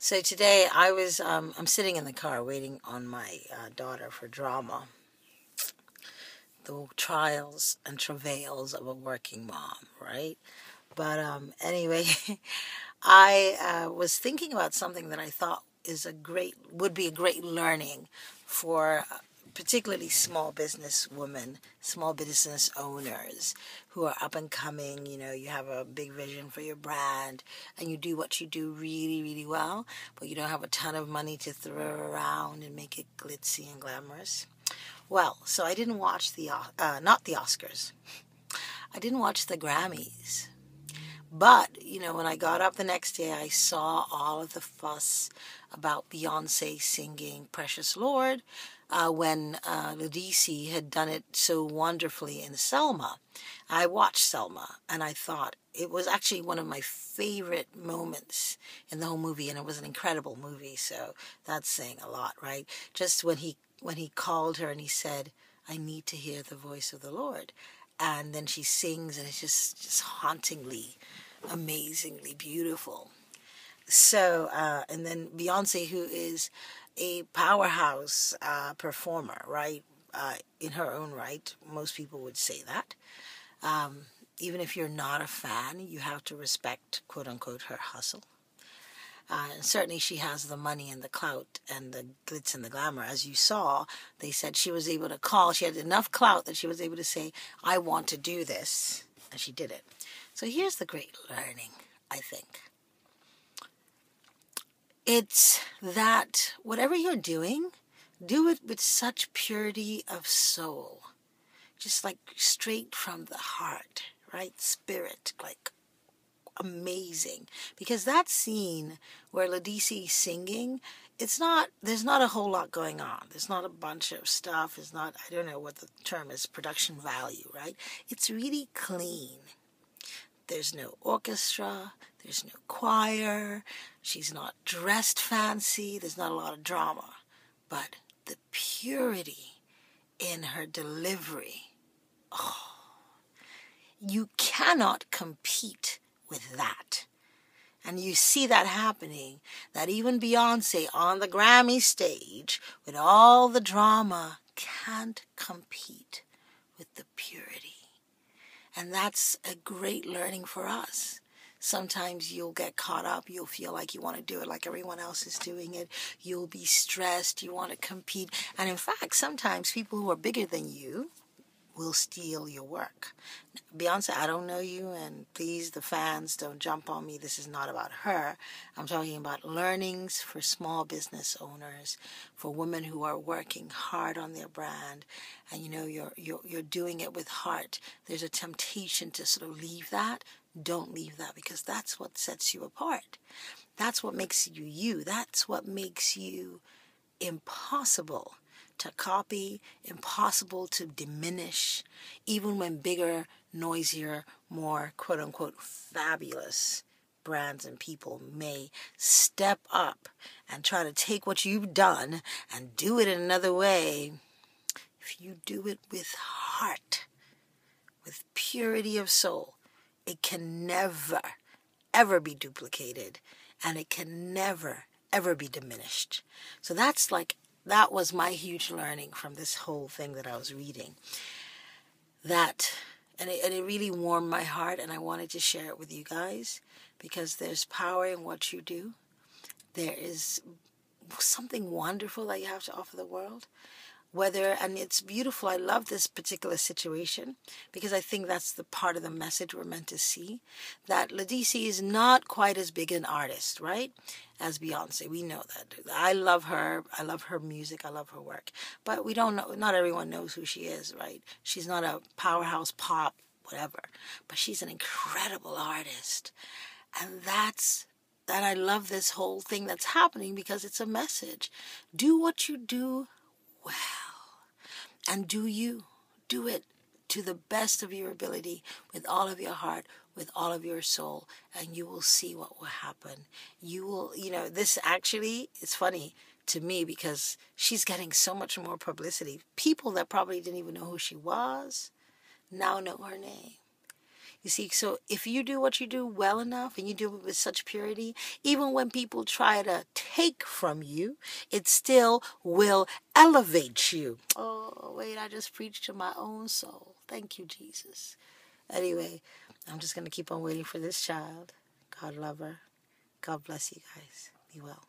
So today I'm sitting in the car waiting on my daughter for drama, the trials and travails of a working mom, right? But anyway, I was thinking about something that I thought would be a great learning for particularly small business women, small business owners who are up and coming. You know, you have a big vision for your brand and you do what you do really, really well, but you don't have a ton of money to throw around and make it glitzy and glamorous. Well, so I didn't watch not the Oscars. I didn't watch the Grammys. But, you know, when I got up the next day, I saw all of the fuss about Beyonce singing Precious Lord when Ledisi had done it so wonderfully in Selma. I watched Selma, and I thought it was actually one of my favorite moments in the whole movie, and it was an incredible movie, so that's saying a lot, right? Just when he called her and he said, "I need to hear the voice of the Lord." And then she sings, and it's just hauntingly, amazingly beautiful. So, and then Beyonce, who is a powerhouse performer, right? In her own right, most people would say that. Even if you're not a fan, you have to respect, quote unquote, her hustle. And certainly she has the money and the clout and the glitz and the glamour. As you saw, they said she was able to call. She had enough clout that she was able to say, "I want to do this." And she did it. So here's the great learning, I think. It's that whatever you're doing, do it with such purity of soul. Just like straight from the heart, right? Spirit, like amazing. Because that scene where Ledisi is singing, there's not a whole lot going on. There's not a bunch of stuff. It's not, I don't know what the term is, production value, right? It's really clean. There's no orchestra. There's no choir. She's not dressed fancy. There's not a lot of drama. But the purity in her delivery, you cannot compete with that. And you see that happening, that even Beyonce on the Grammy stage with all the drama can't compete with the purity. And that's a great learning for us. Sometimes you'll get caught up. You'll feel like you want to do it like everyone else is doing it. You'll be stressed. You want to compete. And in fact, sometimes people who are bigger than you will steal your work. Beyonce, I don't know you, and please, the fans, don't jump on me. This is not about her. I'm talking about learnings for small business owners, for women who are working hard on their brand, and you know you're doing it with heart. There's a temptation to sort of leave that. Don't leave that, because that's what sets you apart. That's what makes you you. That's what makes you impossible to copy, impossible to diminish, even when bigger, noisier, more quote-unquote fabulous brands and people may step up and try to take what you've done and do it in another way. If you do it with heart, with purity of soul, it can never, ever be duplicated, and it can never, ever be diminished. So that was my huge learning from this whole thing that I was reading. And it really warmed my heart, and I wanted to share it with you guys, because there's power in what you do. There is something wonderful that you have to offer the world. And it's beautiful. I love this particular situation, because I think that's the part of the message we're meant to see, that Ledisi is not quite as big an artist, right, as Beyonce. We know that. I love her. I love her music. I love her work. But we don't know, not everyone knows who she is, right? She's not a powerhouse pop, whatever. But she's an incredible artist. And that I love this whole thing that's happening, because it's a message. Do what you do well. And do it to the best of your ability, with all of your heart, with all of your soul, and you will see what will happen. You will, this actually is funny to me, because she's getting so much more publicity. People that probably didn't even know who she was now know her name. You see, so if you do what you do well enough and you do it with such purity, even when people try to take from you, it still will elevate you. Oh, wait, I just preached to my own soul. Thank you, Jesus. Anyway, I'm just going to keep on waiting for this child. God love her. God bless you guys. Be well.